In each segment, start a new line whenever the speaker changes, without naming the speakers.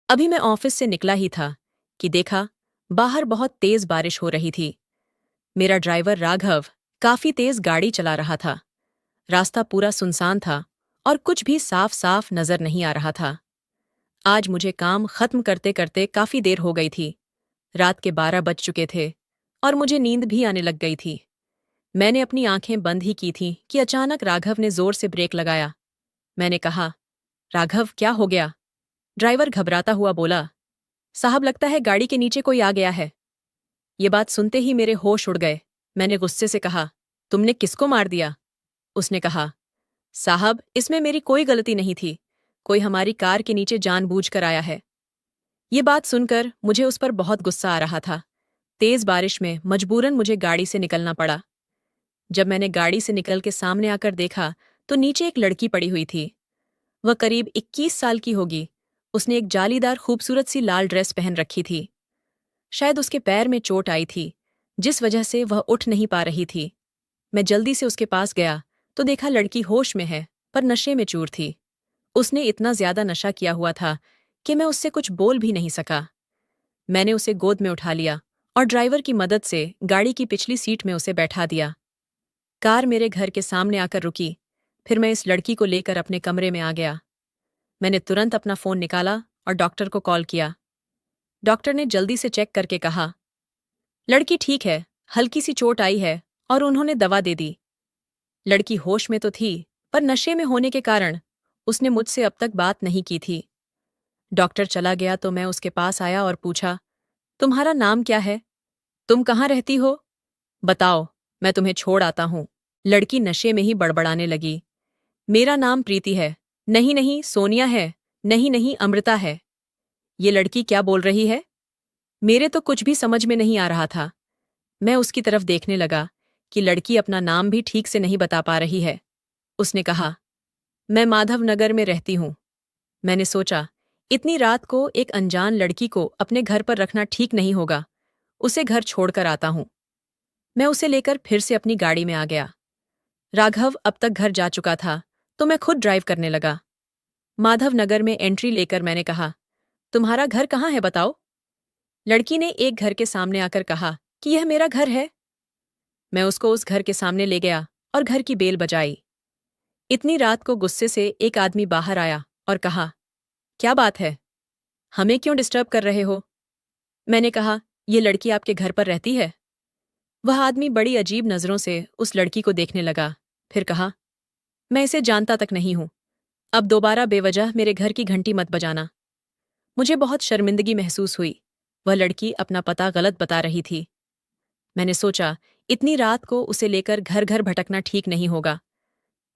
अभी मैं ऑफिस से निकला ही था कि देखा बाहर बहुत तेज बारिश हो रही थी। मेरा ड्राइवर राघव काफी तेज गाड़ी चला रहा था। रास्ता पूरा सुनसान था और कुछ भी साफ साफ नजर नहीं आ रहा था। आज मुझे काम खत्म करते करते काफी देर हो गई थी। रात के 12 बज चुके थे और मुझे नींद भी आने लग गई थी। मैंने अपनी आंखें बंद ही की थी कि अचानक राघव ने जोर से ब्रेक लगाया। मैंने कहा, राघव क्या हो गया? ड्राइवर घबराता हुआ बोला, साहब लगता है गाड़ी के नीचे कोई आ गया है। ये बात सुनते ही मेरे होश उड़ गए। मैंने गुस्से से कहा, तुमने किसको मार दिया? उसने कहा, साहब इसमें मेरी कोई गलती नहीं थी। कोई हमारी कार के नीचे जानबूझकर आया है। ये बात सुनकर मुझे उस पर बहुत गुस्सा आ रहा था। तेज बारिश में मजबूरन मुझे गाड़ी से निकलना पड़ा। जब मैंने गाड़ी से निकल के सामने आकर देखा तो नीचे एक लड़की पड़ी हुई थी। वह करीब 21 साल की होगी। उसने एक जालीदार खूबसूरत सी लाल ड्रेस पहन रखी थी। शायद उसके पैर में चोट आई थी, जिस वजह से वह उठ नहीं पा रही थी। मैं जल्दी से उसके पास गया तो देखा लड़की होश में है, पर नशे में चूर थी। उसने इतना ज्यादा नशा किया हुआ था कि मैं उससे कुछ बोल भी नहीं सका। मैंने उसे गोद में उठा लिया और ड्राइवर की मदद से गाड़ी की पिछली सीट में उसे बैठा दिया। कार मेरे घर के सामने आकर रुकी। फिर मैं इस लड़की को लेकर अपने कमरे में आ गया। मैंने तुरंत अपना फोन निकाला और डॉक्टर को कॉल किया। डॉक्टर ने जल्दी से चेक करके कहा, लड़की ठीक है, हल्की सी चोट आई है और उन्होंने दवा दे दी। लड़की होश में तो थी, पर नशे में होने के कारण उसने मुझसे अब तक बात नहीं की थी। डॉक्टर चला गया तो मैं उसके पास आया और पूछा, तुम्हारा नाम क्या है? तुम कहाँ रहती हो? बताओ, मैं तुम्हें छोड़ आता हूँ। लड़की नशे में ही बड़बड़ाने लगी, मेरा नाम प्रीति है। नहीं नहीं, सोनिया है। नहीं नहीं, अमृता है। ये लड़की क्या बोल रही है? मेरे तो कुछ भी समझ में नहीं आ रहा था। मैं उसकी तरफ देखने लगा कि लड़की अपना नाम भी ठीक से नहीं बता पा रही है। उसने कहा, मैं माधव नगर में रहती हूँ। मैंने सोचा, इतनी रात को एक अनजान लड़की को अपने घर पर रखना ठीक नहीं होगा। उसे घर छोड़कर आता हूँ। मैं उसे लेकर फिर से अपनी गाड़ी में आ गया। राघव अब तक घर जा चुका था तो मैं खुद ड्राइव करने लगा। माधव नगर में एंट्री लेकर मैंने कहा, तुम्हारा घर कहाँ है बताओ? लड़की ने एक घर के सामने आकर कहा कि यह मेरा घर है। मैं उसको उस घर के सामने ले गया और घर की बेल बजाई। इतनी रात को गुस्से से एक आदमी बाहर आया और कहा, क्या बात है? हमें क्यों डिस्टर्ब कर रहे हो? मैंने कहा, ये लड़की आपके घर पर रहती है? वह आदमी बड़ी अजीब नजरों से उस लड़की को देखने लगा। फिर कहा, मैं इसे जानता तक नहीं हूं। अब दोबारा बेवजह मेरे घर की घंटी मत बजाना। मुझे बहुत शर्मिंदगी महसूस हुई। वह लड़की अपना पता गलत बता रही थी। मैंने सोचा, इतनी रात को उसे लेकर घर घर भटकना ठीक नहीं होगा।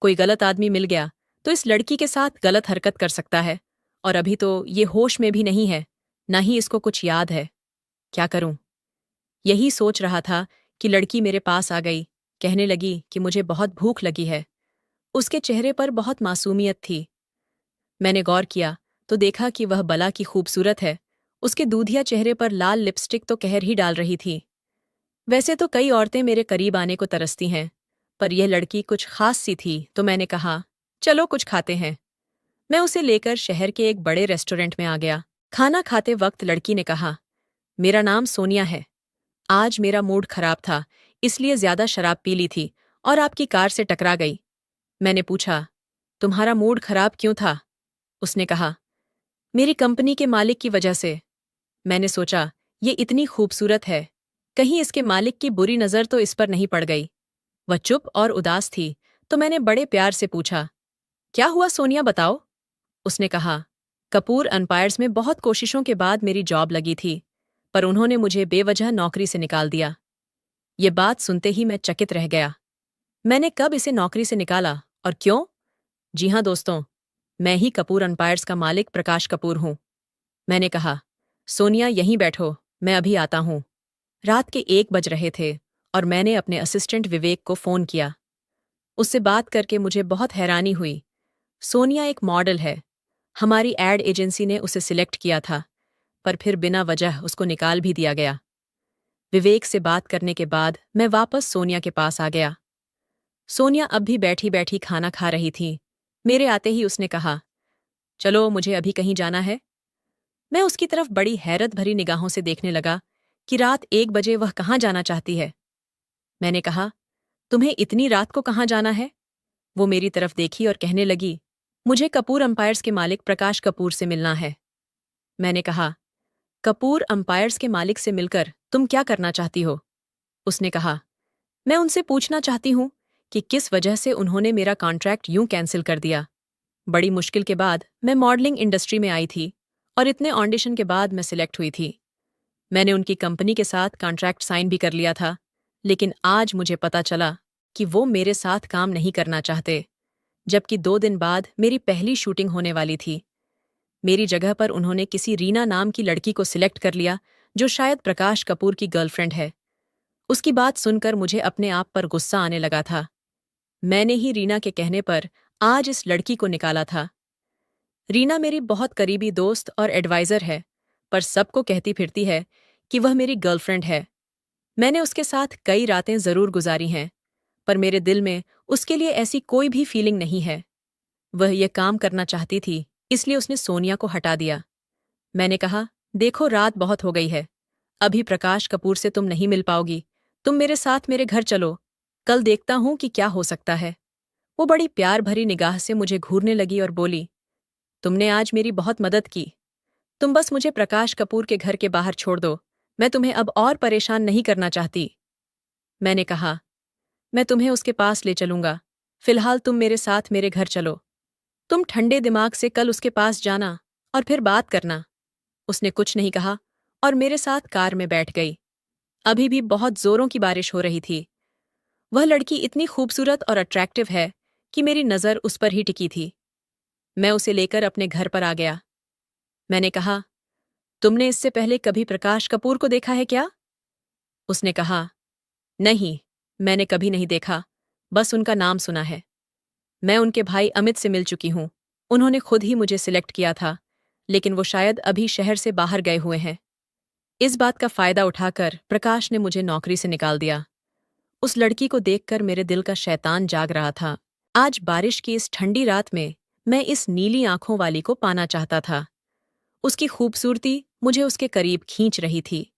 कोई गलत आदमी मिल गया तो इस लड़की के साथ गलत हरकत कर सकता है, और अभी तो ये होश में भी नहीं है, न ही इसको कुछ याद है। क्या करूं? यही सोच रहा था कि लड़की मेरे पास आ गई। कहने लगी कि मुझे बहुत भूख लगी है। उसके चेहरे पर बहुत मासूमियत थी। मैंने गौर किया तो देखा कि वह बला की खूबसूरत है। उसके दूधिया चेहरे पर लाल लिपस्टिक तो कहर ही डाल रही थी। वैसे तो कई औरतें मेरे करीब आने को तरसती हैं, पर यह लड़की कुछ खास सी थी तो मैंने कहा, चलो कुछ खाते हैं। मैं उसे लेकर शहर के एक बड़े रेस्टोरेंट में आ गया। खाना खाते वक्त लड़की ने कहा, मेरा नाम सोनिया है। आज मेरा मूड खराब था, इसलिए ज्यादा शराब पी ली थी और आपकी कार से टकरा गई। मैंने पूछा, तुम्हारा मूड खराब क्यों था? उसने कहा, मेरी कंपनी के मालिक की वजह से। मैंने सोचा, ये इतनी खूबसूरत है, कहीं इसके मालिक की बुरी नज़र तो इस पर नहीं पड़ गई। वह चुप और उदास थी तो मैंने बड़े प्यार से पूछा, क्या हुआ सोनिया, बताओ। उसने कहा, कपूर एम्पायर्स में बहुत कोशिशों के बाद मेरी जॉब लगी थी, पर उन्होंने मुझे बेवजह नौकरी से निकाल दिया। ये बात सुनते ही मैं चकित रह गया। मैंने कब इसे नौकरी से निकाला और क्यों? जी हाँ दोस्तों, मैं ही कपूर एम्पायर्स का मालिक प्रकाश कपूर हूँ। मैंने कहा, सोनिया यहीं बैठो, मैं अभी आता हूँ। रात के 1 बज रहे थे और मैंने अपने असिस्टेंट विवेक को फ़ोन किया। उससे बात करके मुझे बहुत हैरानी हुई। सोनिया एक मॉडल है। हमारी एड एजेंसी ने उसे सिलेक्ट किया था, पर फिर बिना वजह उसको निकाल भी दिया गया। विवेक से बात करने के बाद मैं वापस सोनिया के पास आ गया। सोनिया अब भी बैठी बैठी खाना खा रही थी। मेरे आते ही उसने कहा, चलो मुझे अभी कहीं जाना है। मैं उसकी तरफ बड़ी हैरत भरी निगाहों से देखने लगा कि रात 1 बजे वह कहाँ जाना चाहती है। मैंने कहा, तुम्हें इतनी रात को कहाँ जाना है? वो मेरी तरफ देखी और कहने लगी, मुझे कपूर अंपायर्स के मालिक प्रकाश कपूर से मिलना है। मैंने कहा, कपूर अंपायर्स के मालिक से मिलकर तुम क्या करना चाहती हो? उसने कहा, मैं उनसे पूछना चाहती हूँ कि किस वजह से उन्होंने मेरा कॉन्ट्रैक्ट यूं कैंसिल कर दिया। बड़ी मुश्किल के बाद मैं मॉडलिंग इंडस्ट्री में आई थी और इतने ऑडिशन के बाद मैं सिलेक्ट हुई थी। मैंने उनकी कंपनी के साथ कॉन्ट्रैक्ट साइन भी कर लिया था, लेकिन आज मुझे पता चला कि वो मेरे साथ काम नहीं करना चाहते, जबकि 2 दिन बाद मेरी पहली शूटिंग होने वाली थी। मेरी जगह पर उन्होंने किसी रीना नाम की लड़की को सिलेक्ट कर लिया, जो शायद प्रकाश कपूर की गर्लफ्रेंड है। उसकी बात सुनकर मुझे अपने आप पर गुस्सा आने लगा था। मैंने ही रीना के कहने पर आज इस लड़की को निकाला था। रीना मेरी बहुत करीबी दोस्त और एडवाइज़र है, पर सबको कहती फिरती है कि वह मेरी गर्लफ्रेंड है। मैंने उसके साथ कई रातें ज़रूर गुजारी हैं, पर मेरे दिल में उसके लिए ऐसी कोई भी फीलिंग नहीं है। वह ये काम करना चाहती थी, इसलिए उसने सोनिया को हटा दिया। मैंने कहा, देखो रात बहुत हो गई है, अभी प्रकाश कपूर से तुम नहीं मिल पाओगी, तुम मेरे साथ मेरे घर चलो, कल देखता हूं कि क्या हो सकता है। वो बड़ी प्यार भरी निगाह से मुझे घूरने लगी और बोली, तुमने आज मेरी बहुत मदद की, तुम बस मुझे प्रकाश कपूर के घर के बाहर छोड़ दो, मैं तुम्हें अब और परेशान नहीं करना चाहती। मैंने कहा, मैं तुम्हें उसके पास ले चलूंगा, फिलहाल तुम मेरे साथ मेरे घर चलो। तुम ठंडे दिमाग से कल उसके पास जाना और फिर बात करना। उसने कुछ नहीं कहा और मेरे साथ कार में बैठ गई। अभी भी बहुत जोरों की बारिश हो रही थी। वह लड़की इतनी खूबसूरत और अट्रैक्टिव है कि मेरी नज़र उस पर ही टिकी थी। मैं उसे लेकर अपने घर पर आ गया। मैंने कहा, तुमने इससे पहले कभी प्रकाश कपूर को देखा है क्या? उसने कहा, नहीं, मैंने कभी नहीं देखा, बस उनका नाम सुना है। मैं उनके भाई अमित से मिल चुकी हूँ, उन्होंने खुद ही मुझे सिलेक्ट किया था, लेकिन वो शायद अभी शहर से बाहर गए हुए हैं। इस बात का फायदा उठाकर प्रकाश ने मुझे नौकरी से निकाल दिया। उस लड़की को देखकर मेरे दिल का शैतान जाग रहा था। आज बारिश की इस ठंडी रात में मैं इस नीली आंखों वाली को पाना चाहता था। उसकी खूबसूरती मुझे उसके करीब खींच रही थी।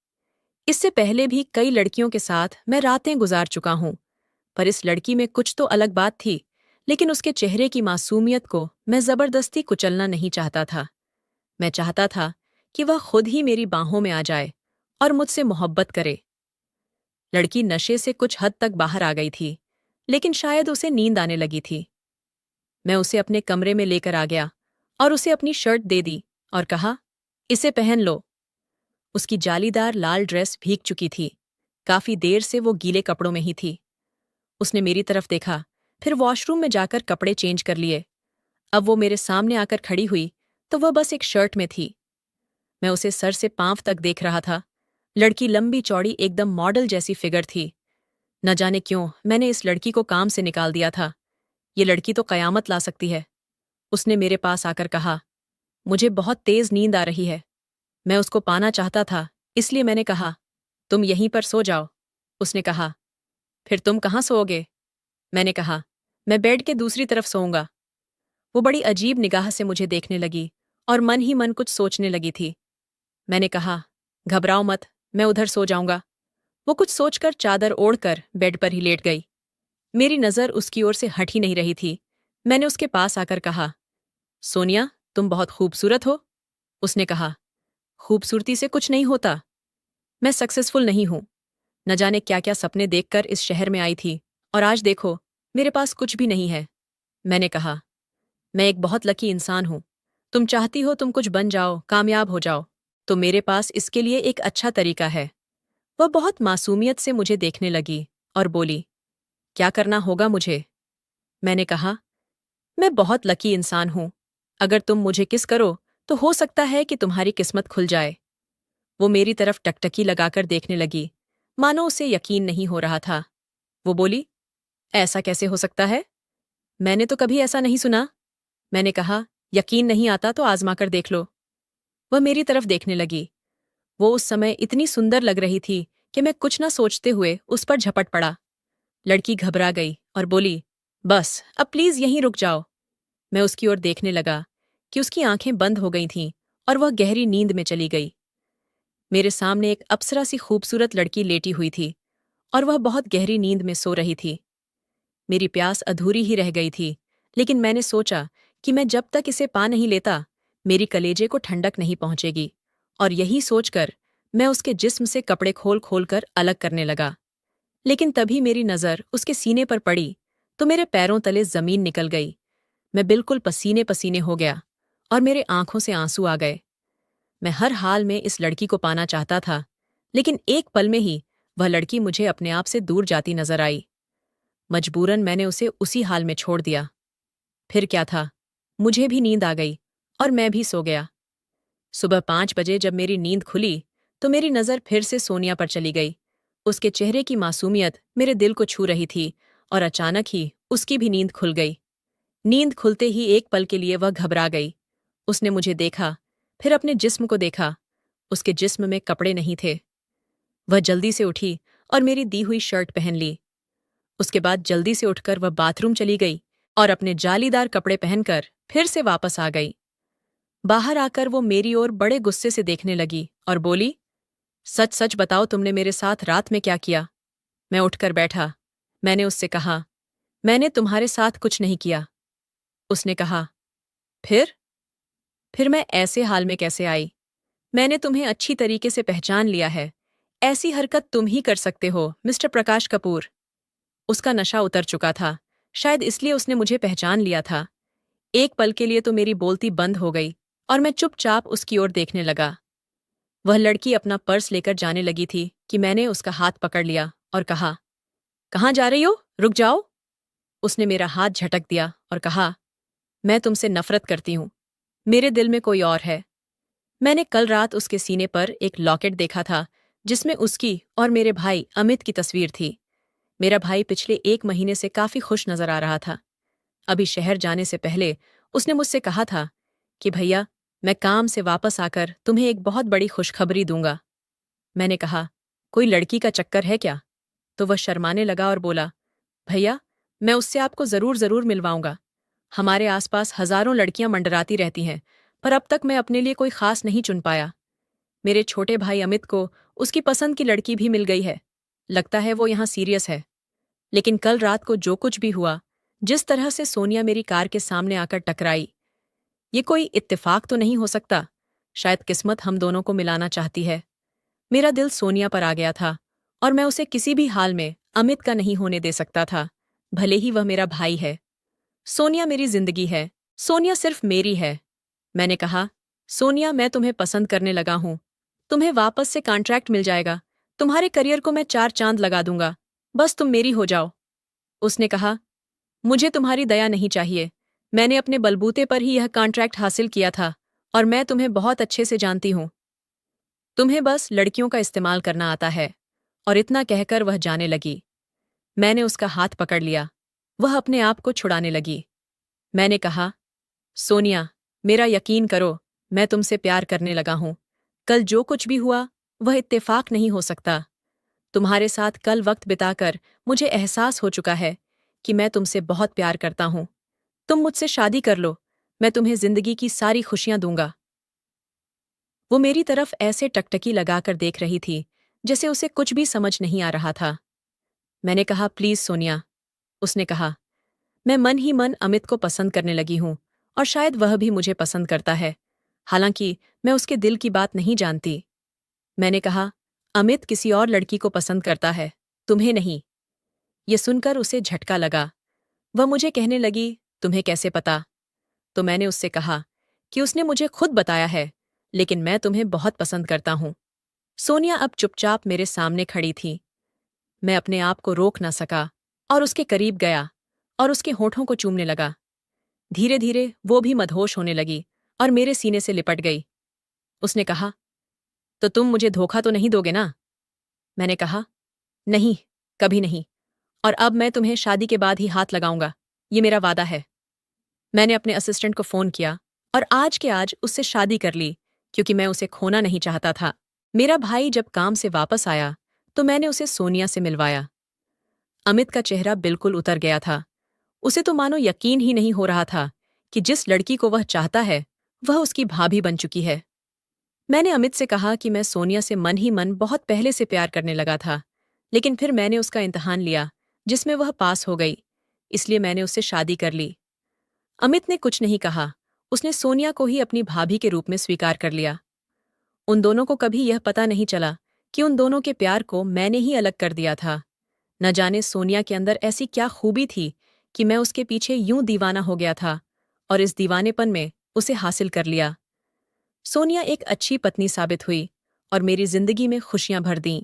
इससे पहले भी कई लड़कियों के साथ मैं रातें गुजार चुका हूं, पर इस लड़की में कुछ तो अलग बात थी, लेकिन उसके चेहरे की मासूमियत को मैं जबरदस्ती कुचलना नहीं चाहता था। मैं चाहता था कि वह खुद ही मेरी बाहों में आ जाए और मुझसे मोहब्बत करे। लड़की नशे से कुछ हद तक बाहर आ गई थी, लेकिन शायद उसे नींद आने लगी थी। मैं उसे अपने कमरे में लेकर आ गया और उसे अपनी शर्ट दे दी और कहा, इसे पहन लो। उसकी जालीदार लाल ड्रेस भीग चुकी थी। काफी देर से वो गीले कपड़ों में ही थी। उसने मेरी तरफ देखा, फिर वॉशरूम में जाकर कपड़े चेंज कर लिए। अब वो मेरे सामने आकर खड़ी हुई तो वह बस एक शर्ट में थी। मैं उसे सर से पांव तक देख रहा था। लड़की लंबी चौड़ी एकदम मॉडल जैसी फिगर थी। न जाने क्यों मैंने इस लड़की को काम से निकाल दिया था। ये लड़की तो कयामत ला सकती है। उसने मेरे पास आकर कहा, मुझे बहुत तेज नींद आ रही है। मैं उसको पाना चाहता था, इसलिए मैंने कहा, तुम यहीं पर सो जाओ। उसने कहा, फिर तुम कहाँ सोओगे? मैंने कहा, मैं बेड के दूसरी तरफ सोऊंगा। वो बड़ी अजीब निगाह से मुझे देखने लगी और मन ही मन कुछ सोचने लगी थी। मैंने कहा, घबराओ मत, मैं उधर सो जाऊंगा। वो कुछ सोचकर चादर ओढ़कर बेड पर ही लेट गई। मेरी नज़र उसकी ओर से हट ही नहीं रही थी। मैंने उसके पास आकर कहा, सोनिया, तुम बहुत खूबसूरत हो। उसने कहा, खूबसूरती से कुछ नहीं होता। मैं सक्सेसफुल नहीं हूं। न जाने क्या क्या सपने देखकर इस शहर में आई थी, और आज देखो, मेरे पास कुछ भी नहीं है। मैंने कहा, मैं एक बहुत लकी इंसान हूं। तुम चाहती हो तुम कुछ बन जाओ, कामयाब हो जाओ, तो मेरे पास इसके लिए एक अच्छा तरीका है। वह बहुत मासूमियत से मुझे देखने लगी और बोली, क्या करना होगा मुझे? मैंने कहा, मैं बहुत लकी इंसान हूं। अगर तुम मुझे किस करो तो हो सकता है कि तुम्हारी किस्मत खुल जाए। वो मेरी तरफ टकटकी लगाकर देखने लगी, मानो उसे यकीन नहीं हो रहा था। वो बोली, ऐसा कैसे हो सकता है? मैंने तो कभी ऐसा नहीं सुना। मैंने कहा, यकीन नहीं आता तो आजमा कर देख लो। वह मेरी तरफ देखने लगी। वो उस समय इतनी सुंदर लग रही थी कि मैं कुछ न सोचते हुए उस पर झपट पड़ा। लड़की घबरा गई और बोली, बस अब प्लीज यहीं रुक जाओ। मैं उसकी ओर देखने लगा कि उसकी आंखें बंद हो गई थीं और वह गहरी नींद में चली गई। मेरे सामने एक अप्सरा सी खूबसूरत लड़की लेटी हुई थी और वह बहुत गहरी नींद में सो रही थी। मेरी प्यास अधूरी ही रह गई थी, लेकिन मैंने सोचा कि मैं जब तक इसे पा नहीं लेता, मेरी कलेजे को ठंडक नहीं पहुंचेगी, और यही सोचकर मैं उसके जिस्म से कपड़े खोल खोल कर अलग करने लगा। लेकिन तभी मेरी नज़र उसके सीने पर पड़ी तो मेरे पैरों तले जमीन निकल गई। मैं बिल्कुल पसीने पसीने हो गया और मेरे आंखों से आंसू आ गए। मैं हर हाल में इस लड़की को पाना चाहता था, लेकिन एक पल में ही वह लड़की मुझे अपने आप से दूर जाती नजर आई। मजबूरन मैंने उसे उसी हाल में छोड़ दिया। फिर क्या था, मुझे भी नींद आ गई और मैं भी सो गया। सुबह 5 बजे जब मेरी नींद खुली तो मेरी नज़र फिर से सोनिया पर चली गई। उसके चेहरे की मासूमियत मेरे दिल को छू रही थी और अचानक ही उसकी भी नींद खुल गई। नींद खुलते ही एक पल के लिए वह घबरा गई। उसने मुझे देखा, फिर अपने जिस्म को देखा। उसके जिस्म में कपड़े नहीं थे। वह जल्दी से उठी और मेरी दी हुई शर्ट पहन ली। उसके बाद जल्दी से उठकर वह बाथरूम चली गई और अपने जालीदार कपड़े पहनकर फिर से वापस आ गई। बाहर आकर वो मेरी ओर बड़े गुस्से से देखने लगी और बोली, सच सच बताओ, तुमने मेरे साथ रात में क्या किया? मैं उठकर बैठा। मैंने उससे कहा, मैंने तुम्हारे साथ कुछ नहीं किया। उसने कहा, फिर? फिर मैं ऐसे हाल में कैसे आई? मैंने तुम्हें अच्छी तरीके से पहचान लिया है। ऐसी हरकत तुम ही कर सकते हो, मिस्टर प्रकाश कपूर। उसका नशा उतर चुका था, शायद इसलिए उसने मुझे पहचान लिया था। एक पल के लिए तो मेरी बोलती बंद हो गई और मैं चुपचाप उसकी ओर देखने लगा। वह लड़की अपना पर्स लेकर जाने लगी थी कि मैंने उसका हाथ पकड़ लिया और कहा, कहाँ जा रही हो? रुक जाओ। उसने मेरा हाथ झटक दिया और कहा, मैं तुमसे नफरत करती हूँ। मेरे दिल में कोई और है। मैंने कल रात उसके सीने पर एक लॉकेट देखा था जिसमें उसकी और मेरे भाई अमित की तस्वीर थी। मेरा भाई पिछले 1 महीने से काफी खुश नजर आ रहा था। अभी शहर जाने से पहले उसने मुझसे कहा था कि भैया, मैं काम से वापस आकर तुम्हें एक बहुत बड़ी खुशखबरी दूंगा। मैंने कहा, कोई लड़की का चक्कर है क्या? तो वह शर्माने लगा और बोला, भैया, मैं उससे आपको जरूर जरूर मिलवाऊंगा। हमारे आसपास हजारों लड़कियां मंडराती रहती हैं, पर अब तक मैं अपने लिए कोई खास नहीं चुन पाया। मेरे छोटे भाई अमित को उसकी पसंद की लड़की भी मिल गई है। लगता है वो यहाँ सीरियस है। लेकिन कल रात को जो कुछ भी हुआ, जिस तरह से सोनिया मेरी कार के सामने आकर टकराई, ये कोई इत्तेफाक तो नहीं हो सकता। शायद किस्मत हम दोनों को मिलाना चाहती है। मेरा दिल सोनिया पर आ गया था और मैं उसे किसी भी हाल में अमित का नहीं होने दे सकता था, भले ही वह मेरा भाई है। सोनिया मेरी जिंदगी है। सोनिया सिर्फ मेरी है। मैंने कहा, सोनिया, मैं तुम्हें पसंद करने लगा हूं। तुम्हें वापस से कॉन्ट्रैक्ट मिल जाएगा। तुम्हारे करियर को मैं 4 चांद लगा दूंगा। बस तुम मेरी हो जाओ। उसने कहा, मुझे तुम्हारी दया नहीं चाहिए। मैंने अपने बलबूते पर ही यह कॉन्ट्रैक्ट हासिल किया था और मैं तुम्हें बहुत अच्छे से जानती हूं। तुम्हें बस लड़कियों का इस्तेमाल करना आता है। और इतना कहकर वह जाने लगी। मैंने उसका हाथ पकड़ लिया। वह अपने आप को छुड़ाने लगी। मैंने कहा, सोनिया, मेरा यकीन करो, मैं तुमसे प्यार करने लगा हूं। कल जो कुछ भी हुआ वह इत्तेफाक नहीं हो सकता। तुम्हारे साथ कल वक्त बिताकर मुझे एहसास हो चुका है कि मैं तुमसे बहुत प्यार करता हूं। तुम मुझसे शादी कर लो, मैं तुम्हें जिंदगी की सारी खुशियां दूंगा। वो मेरी तरफ ऐसे टकटकी लगाकर देख रही थी जैसे उसे कुछ भी समझ नहीं आ रहा था। मैंने कहा, प्लीज सोनिया। उसने कहा, मैं मन ही मन अमित को पसंद करने लगी हूं और शायद वह भी मुझे पसंद करता है, हालांकि मैं उसके दिल की बात नहीं जानती। मैंने कहा, अमित किसी और लड़की को पसंद करता है, तुम्हें नहीं। ये सुनकर उसे झटका लगा। वह मुझे कहने लगी, तुम्हें कैसे पता? तो मैंने उससे कहा कि उसने मुझे खुद बताया है, लेकिन मैं तुम्हें बहुत पसंद करता हूं। सोनिया अब चुपचाप मेरे सामने खड़ी थी। मैं अपने आप को रोक न सका और उसके करीब गया और उसके होठों को चूमने लगा। धीरे धीरे वो भी मदहोश होने लगी और मेरे सीने से लिपट गई। उसने कहा, तो तुम मुझे धोखा तो नहीं दोगे ना? मैंने कहा, नहीं, कभी नहीं। और अब मैं तुम्हें शादी के बाद ही हाथ लगाऊंगा, ये मेरा वादा है। मैंने अपने असिस्टेंट को फोन किया और आज के आज उससे शादी कर ली, क्योंकि मैं उसे खोना नहीं चाहता था। मेरा भाई जब काम से वापस आया तो मैंने उसे सोनिया से मिलवाया। अमित का चेहरा बिल्कुल उतर गया था। उसे तो मानो यकीन ही नहीं हो रहा था कि जिस लड़की को वह चाहता है वह उसकी भाभी बन चुकी है। मैंने अमित से कहा कि मैं सोनिया से मन ही मन बहुत पहले से प्यार करने लगा था, लेकिन फिर मैंने उसका इम्तिहान लिया, जिसमें वह पास हो गई, इसलिए मैंने उससे शादी कर ली। अमित ने कुछ नहीं कहा, उसने सोनिया को ही अपनी भाभी के रूप में स्वीकार कर लिया। उन दोनों को कभी यह पता नहीं चला कि उन दोनों के प्यार को मैंने ही अलग कर दिया था। न जाने सोनिया के अंदर ऐसी क्या खूबी थी कि मैं उसके पीछे यूं दीवाना हो गया था और इस दीवानेपन में उसे हासिल कर लिया। सोनिया एक अच्छी पत्नी साबित हुई और मेरी जिंदगी में खुशियां भर दीं।